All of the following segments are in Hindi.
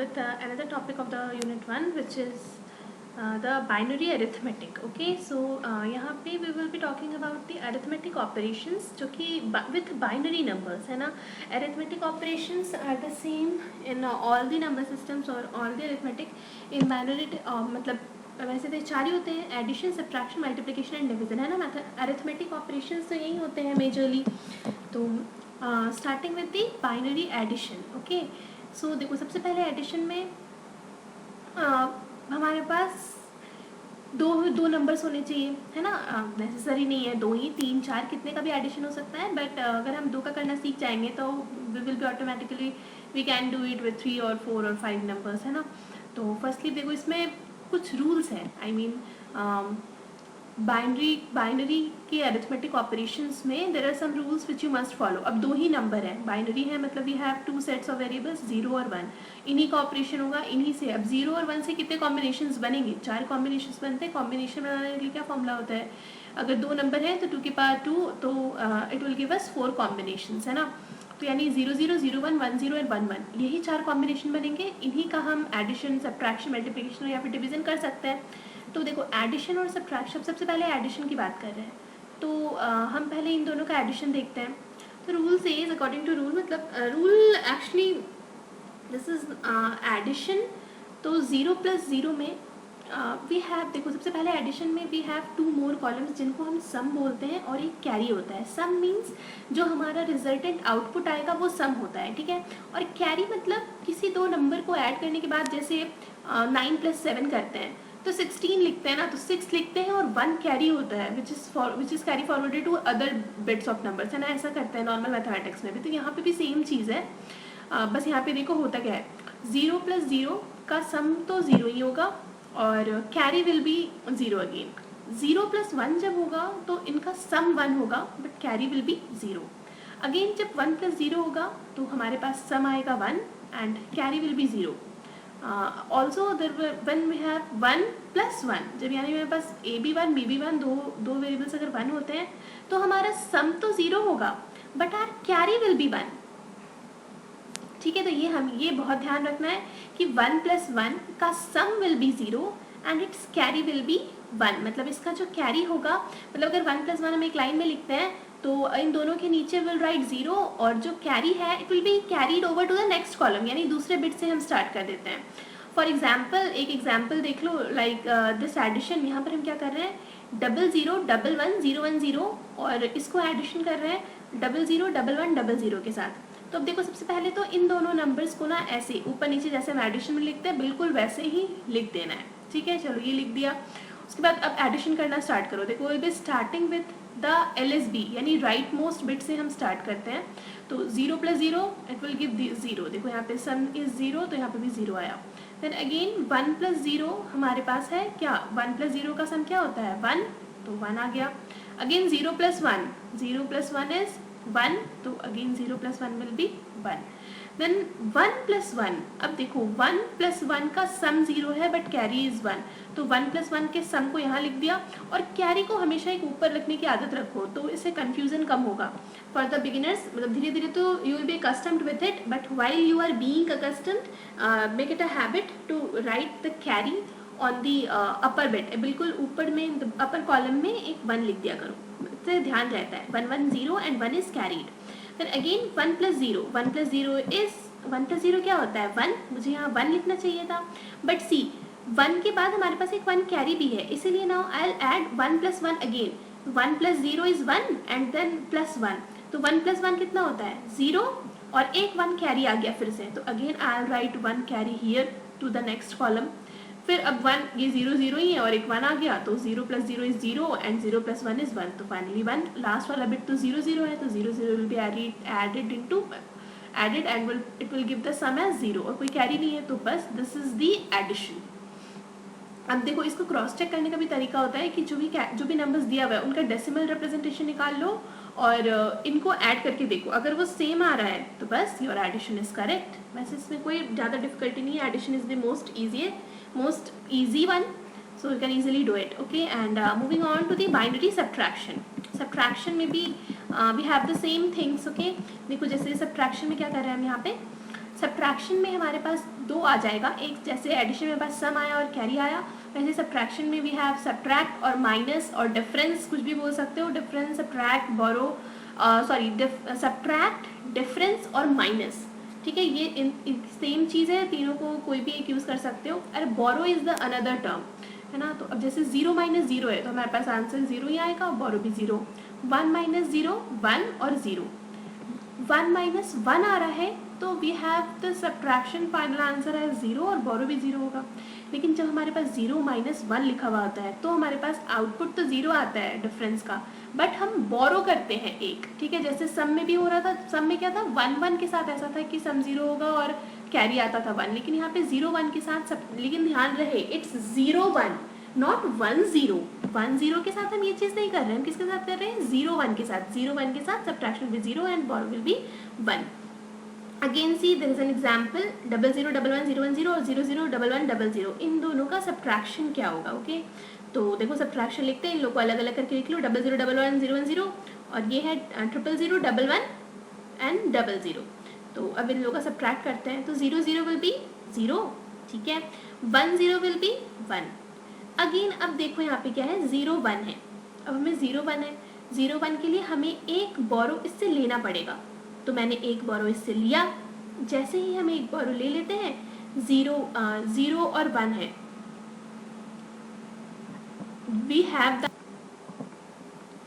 with another topic of the unit 1, which is the binary arithmetic. Okay, so यहाँ पे we will be talking about the arithmetic operations जो कि with binary numbers है ना. Arithmetic operations are the same in all the number systems or all the arithmetic. In binary मतलब वैसे तो चार ही होते हैं, addition, subtraction, multiplication and division है ना. अरिथमेटिक ऑपरेशंस तो यही होते हैं मेजरली. तो starting with the binary addition. Okay, so देखो सबसे पहले एडिशन में हमारे पास दो नंबर्स होने चाहिए है ना. नेसेसरी नहीं है दो ही, तीन चार कितने का भी एडिशन हो सकता है, बट अगर हम दो का करना सीख जाएंगे तो we will be automatically we can do it with 3 और 4 और 5 नंबर्स है ना. तो फर्स्टली देखो इसमें कुछ रूल्स हैं. आई मीन बाइनरी के अरिथमेटिक ऑपरेशंस में there are some rules which you must follow. अब दो ही नंबर है, बाइनरी है मतलब we have 2 sets of variables 0 और 1. इन्हीं का ऑपरेशन होगा इन्हीं से. अब 0 और 1 से कितने कॉम्बिनेशंस बनेंगे? 4 कॉम्बिनेशंस बनते हैं. कॉम्बिनेशन बनाने के लिए क्या फॉर्मूला होता है? अगर दो नंबर है तो 2 की पावर 2, तो it will give us 4 combinations है ना. तो यानी 0 0 0 1 1 0 एंड 1 1 यही 4 कॉम्बिनेशन बनेंगे. इन्हीं का हम एडिशन, सब्ट्रैक्शन, मल्टीप्लिकेशन या फिर डिवीजन कर सकते हैं. तो देखो एडिशन और सब्ट्रैक्शन, सबसे पहले एडिशन की बात कर रहे हैं तो हम पहले इन दोनों का एडिशन देखते हैं. तो rule says according to rule, मतलब rule actually this is addition. तो 0 + 0 में वी हैव, देखो सबसे पहले एडिशन में वी हैव 2 मोर कॉलम्स जिनको हम सम बोलते हैं और एक कैरी होता है. सम मीन्स जो हमारा रिजल्टेंट आउटपुट आएगा वो सम होता है, ठीक है. और कैरी मतलब किसी दो नंबर को ऐड करने के बाद जैसे 9 + 7 करते हैं तो 16 लिखते हैं ना, तो 6 लिखते हैं और 1 कैरी होता है which is carry forwarded to other bits of numbers है ना. ऐसा करते हैं नॉर्मल मैथमेटिक्स में भी. तो यहाँ पे भी सेम चीज़ है. बस यहाँ पे देखो होता क्या है, 0 + 0 का सम तो 0 ही होगा और कैरी विल बी 0 अगेन. 0 + 1 जब होगा तो इनका सम 1 होगा but carry will be 0. Again जब 1 + 0 होगा तो हमारे पास सम आएगा 1 and carry will be 0. Also when we have 1 + 1, जब यानी मेरे पास AB1 BB1 दो वेरिएबल्स अगर 1 होते हैं तो हमारा सम तो 0 होगा but our carry will be 1, ठीक है. तो ये बहुत ध्यान रखना है कि 1 + 1 का sum will be 0 and its carry will be 1. मतलब इसका जो कैरी होगा, मतलब अगर 1 + 1 हम एक लाइन में लिखते हैं तो इन दोनों के नीचे विल राइट 0 और जो कैरी है it will be carried over to the next column, यानी दूसरे बिट से हम स्टार्ट कर देते हैं. फॉर एग्जाम्पल एक एग्जाम्पल देख लो, लाइक दिस एडिशन. यहाँ पर हम क्या कर रहे हैं, 00 11 0 1 0 और इसको एडिशन कर रहे हैं 00 11 00 0 के साथ. तो अब देखो सबसे पहले तो इन दोनों नंबर्स को ना ऐसे ऊपर नीचे जैसे हम एडिशन में लिखते हैं बिल्कुल वैसे ही लिख देना है, ठीक है. चलो ये लिख दिया. उसके बाद अब एडिशन करना स्टार्ट करो. देखो will be starting with the LSB यानी राइट मोस्ट बिट से हम स्टार्ट करते हैं. तो 0 + 0 इट विल गिव 0. देखो यहाँ पे सम इज 0 तो यहाँ पे भी 0 आया. फिर अगेन 1 + 0 हमारे पास है क्या, 1 + 0 का सम क्या होता है 1, तो 1 आ गया. अगेन 0 + 1, 0 + 1 इज 1, तो अगेन 0 + 1 विल बी 1. देन 1 + 1, अब देखो 1 + 1 का सम 0 है बट कैरी इज 1, तो 1 + 1 के सम को यहाँ लिख दिया. और कैरी को हमेशा एक ऊपर रखने की आदत रखो तो इससे कंफ्यूजन कम होगा. फॉर द बिगिनर्स, मतलब धीरे धीरे तो you will be accustomed with it, but while you are being accustomed make it a habit to write the carry on the upper bit. बिल्कुल ऊपर में अपर कॉलम में एक 1 लिख दिया करो, इससे ध्यान रहता है. 1 1 0 एंड 1 इज कैरीड. फिर अगेन 1 + 0, 1 + 0 इज 1 + 0 क्या होता है 1, मुझे यहाँ 1 लिखना चाहिए था बट सी 1 के बाद हमारे पास एक 1 कैरी भी है, इसीलिए now I will add 1 + 1 again. 1 + 0 is 1 and then +1, तो 1 + 1 कितना होता है 0 और एक 1 कैरी आ गया फिर से. तो again I will write 1 carry here to the next column. फिर अब 1, ये 0 0 ही है और एक 1 आ गया, तो 0 + 0 इज 0 एंड 0 + 1 इज 1. तो फाइनली 1, लास्ट वाला बिट तो 0 0 है, तो 0 0 will be added and it will give the sum as 0 और कोई कैरी नहीं है. तो बस दिस इज द एडिशन. अब देखो इसको क्रॉस चेक करने का भी तरीका होता है कि जो भी नंबर्स दिया हुआ है उनका डेसिमल रिप्रेजेंटेशन निकाल लो और इनको ऐड करके देखो. अगर वो सेम आ रहा है तो बस योर एडिशन इज करेक्ट. वैसे इसमें कोई ज़्यादा डिफिकल्टी नहीं है. Addition is the most easy one, so you can easily do it. Okay, and moving on to the binary subtraction में भी we have the same things. Okay, देखो जैसे subtraction में क्या कर रहे हैं हम यहाँ पे, subtraction में हमारे पास दो आ जाएगा। एक जैसे एडिशन में बस सम आया और कैरी आया, वैसे सब्ट्रैक्शन में वी हैव सब्ट्रैक्ट और माइनस और डिफरेंस, कुछ भी बोल सकते हो, डिफरेंस, सब्ट्रैक्ट, बोरो, सॉरी सब्ट्रैक्ट, डिफरेंस और माइनस। ठीक है, ये सेम चीज़ है, तीनों को कोई भी एक यूज़ कर सकते हो। अरे बोरो इज द अनदर टर्म, है ना। तो अब जैसे 0 माइनस 0 है तो हमारे पास आंसर 0 ही आएगा, बोरो भी 0। 1 माइनस 0 1 और 0, 1 माइनस 1 आ रहा है तो we have the subtraction final answer है 0 और बोरो भी 0 होगा। लेकिन जब हमारे पास 0 माइनस 1 लिखा हुआ होता है तो हमारे पास आउटपुट तो 0 आता है डिफरेंस का, बट हम बोरो करते हैं एक। ठीक है, जैसे सम में भी हो रहा था, सम में क्या था, 1 1 के साथ ऐसा था कि सम 0 होगा और कैरी आता था 1, लेकिन यहाँ पे 0 1 के साथ सब, लेकिन ध्यान रहे इट्स 0 1 नॉट 1 0। 1 0 के साथ हम ये चीज़ नहीं कर रहे हैं, हम किसके साथ कर रहे हैं, 0 1 के साथ। 0 1 के साथ subtraction will be 0 and borrow will be 1। Again see there is an example, 0 0 1 1 0 1 0 और 0 0 1 1 0 0, इन दोनों का सब्ट्रैक्शन क्या होगा। ओके, तो देखो सब्ट्रैक्शन लिखते हैं, इन लोग को अलग अलग करके लिख लो। 0 0 1 1 0 1 0 और ये है 0 0 1 1 एंड 0 0। तो अब इन लोगों का सब्ट्रैक्ट करते हैं, तो 0 0 विल बी 0, ठीक है, 1 0 विल बी 1। अगेन अब देखो यहाँ पे क्या है, 0 1 है, अब हमें 0 1 है, 0 1 के लिए हमें एक बोरो इससे लेना पड़ेगा। तो मैंने एक बोरो इससे लिया, जैसे ही हम एक बोरो ले लेते हैं, 0 और 1 है, वी हैव द,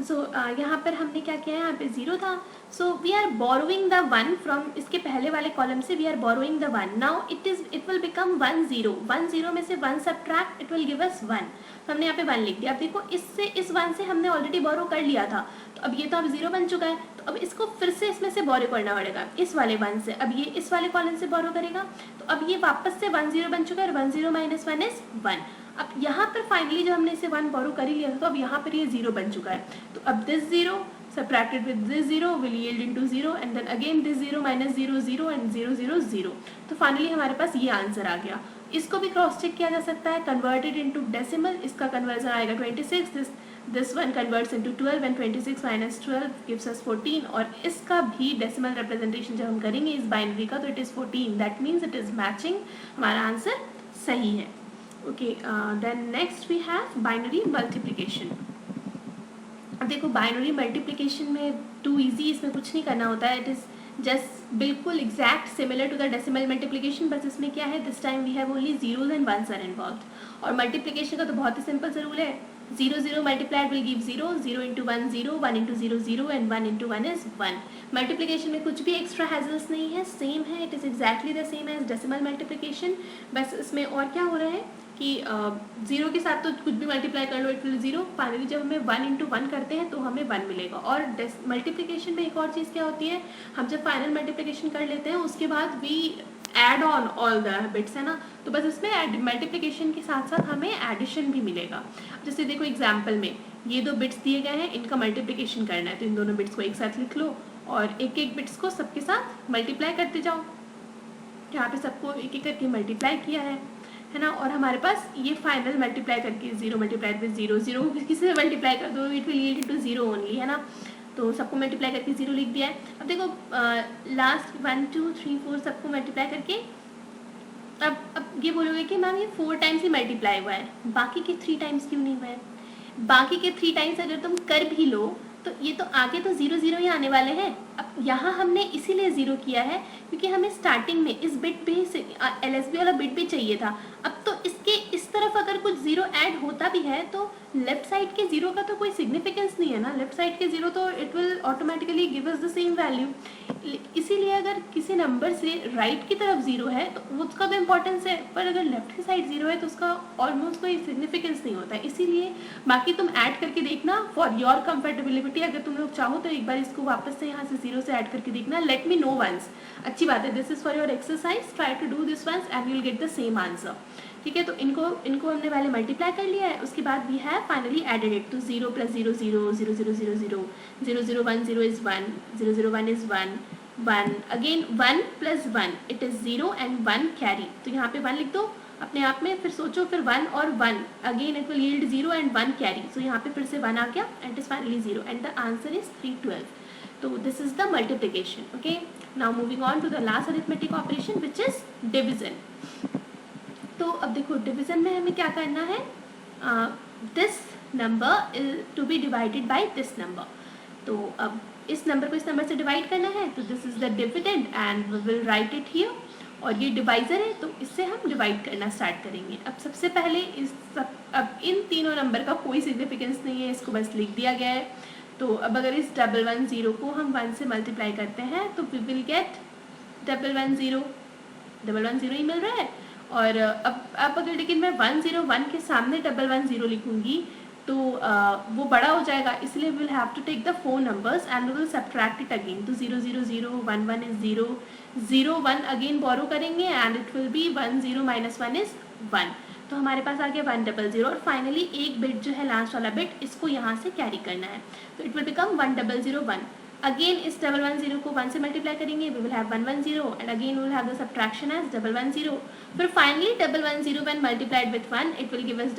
सो यहाँ पर हमने क्या किया है, यहाँ पे 0 था, so we are borrowing the 1 from, इसके पहले वाले कॉलम से we are borrowing the 1। Now it will become 1 0, 1 0 में से 1 subtract, it will give us 1। तो हमने यहाँ पे 1 लिख दिया। अब देखो इससे इस 1 से हमने ऑलरेडी बोरो कर लिया था, तो अब ये तो अब 0 बन चुका है, तो अब इसको फिर से इसमें से बोरो करना पड़ेगा, इस वाले 1 से। अब ये इस वाले कॉलम से बोरो करेगा, तो अब ये वापस से 1 0 बन चुका है, 1 0 माइनस 1 इज 1। अब यहाँ पर फाइनली जब हमने इसे 1 बोरो कर ही लिया था, तो अब यहाँ पर ये 0 बन चुका है, तो अब this 0 subtracted with this 0 will yield into 0 and then again this 0 minus 0 0 and 0 0 0। तो फाइनली हमारे पास ये आंसर आ गया। इसको भी क्रॉस चेक किया जा सकता है, कन्वर्टेड इनटू डेसिमल, इसका कन्वर्जन आएगा 26, this one converts into 12 and 26 minus 12 gives us 14, और इसका भी डेसिमल रिप्रेजेंटेशन जब हम करेंगे इस बाइनरी का तो it is 14, that means it is matching, हमारा आंसर सही है। Okay, then next we have binary multiplication. अब देखो बाइनरी मल्टीप्लिकेशन में टू इजी, इसमें कुछ नहीं करना होता है, इट इज़ जस्ट बिल्कुल exact similar to the decimal multiplication, बस इसमें क्या है, this time we have only zeros and ones are involved. और मल्टीप्लिकेशन का तो बहुत ही सिंपल सा रूल है, 0 0 multiplied will give 0, 0 into 1 0, 1 into 0 0 and 1 into 1 is 1। Multiplication में कुछ भी एक्स्ट्रा हैजल्स नहीं है, सेम है, it is exactly the same as decimal multiplication. बस इसमें और क्या हो रहा है कि 0 के साथ तो कुछ भी मल्टीप्लाई कर लो इट विल 0, फाइनली जब हमें 1 इंटू 1 करते हैं तो हमें 1 मिलेगा। और मल्टीप्लिकेशन में एक और चीज़ क्या होती है, हम जब फाइनल मल्टीप्लिकेशन कर लेते हैं उसके बाद we add on all the bits, है ना, तो बस इसमें मल्टीप्लिकेशन के साथ साथ हमें एडिशन भी मिलेगा। जैसे देखो एग्जाम्पल में ये दो बिट्स दिए गए हैं, इनका मल्टीप्लिकेशन करना है, तो इन दोनों बिट्स को एक साथ लिख लो और एक एक बिट्स को सबके साथ मल्टीप्लाई करते जाओ। यहाँ पे सबको एक एक करके मल्टीप्लाई किया है ना, और हमारे पास ये फाइनल मल्टीप्लाई करके 0 मल्टीप्लाइड विद 0, 0 किसी से मल्टीप्लाई कर दो it will yield into 0 only, है ना, तो सबको मल्टीप्लाई करके 0 लिख दिया है। अब देखो लास्ट 1 2 3 4 सबको मल्टीप्लाई करके, अब ये बोलोगे कि मैम ये 4 टाइम्स ही मल्टीप्लाई हुआ है, बाकी के 3 टाइम्स क्यों नहीं हुआ है? बाकी के 3 टाइम्स अगर तुम कर भी लो तो ये तो आगे तो 0 0 ही आने वाले हैं। अब यहाँ हमने इसीलिए 0 किया है क्योंकि हमें स्टार्टिंग में इस बिट पे LSB वाला बिट भी चाहिए था। अब तो इसके इस तरफ अगर कुछ 0 ऐड होता भी है तो लेफ्ट साइड के 0 का तो कोई सिग्निफिकेंस नहीं है ना, लेफ्ट साइड के 0 तो it will automatically give us the same value. इसीलिए अगर किसी नंबर से राइट की तरफ 0 है तो उसका तो इम्पोर्टेंस है, पर अगर लेफ्ट की साइड 0 है तो उसका ऑलमोस्ट कोई सिग्निफिकेंस नहीं होता है। इसीलिए बाकी तुम ऐड करके देखना फॉर योर कंफर्टेबिलिटी, अगर तुम लोग चाहो तो एक बार इसको वापस से यहाँ से 0 से ऐड करके देखना, लेट मी नो वंस। अच्छी बात है, this is for your exercise, try to do this once and you will get the same answer. ठीक है, तो इनको हमने पहले मल्टीप्लाई कर लिया है, उसके बाद we have finally added it, तो 0 + 0 0 0 0 0 0 0 0 1 0 is 1, 0 0 1 is 1 1, again 1 + 1 it is 0 and 1 carry, तो यहाँ पे 1 लिख दो अपने आप में, फिर सोचो फिर 1 और 1 again it will yield 0 and 1 carry, so यहाँ पे फिर से 1 आ गया and it is finally 0 and the answer is 312। तो this is the multiplication. Okay, now moving on to the last arithmetic operation which is division. तो अब देखो डिविजन में हमें क्या करना है, this number is to be divided by this number. तो अब इस नंबर को इस नंबर से डिवाइड करना है, तो this is the dividend and we will write it here. और ये डिवाइज़र है तो इससे हम डिवाइड करना स्टार्ट करेंगे. अब सबसे पहले अब इन तीनों नंबर का कोई सिग्निफिकेंस नहीं है, इसको बस लिख दिया गया है. तो अब अगर इस 110 को हम 1 से मल्टीप्लाई करते हैं तो वी विल गेट 110 ही मिल रहा है. और अब अगर लेकिन मैं 101 के सामने 110 लिखूंगी तो वो बड़ा हो जाएगा, इसलिए will have to take the 4 numbers and will subtract it again. तो 0 0 0 1 1 इज 0 0 1 अगेन बोरो करेंगे and it will be 1 0 minus 1 is 1. तो हमारे पास आ गया 100 और फाइनली एक बिट जो है लास्ट वाला बिट, इसको यहाँ से कैरी करना है. तो इट विल बिकम 1001. अगेन इस 110 को 1 से मल्टीप्लाई करेंगे, we will have 110 and again we will have the subtraction as 110. फिर finally 110 when multiplied with 1 it will give us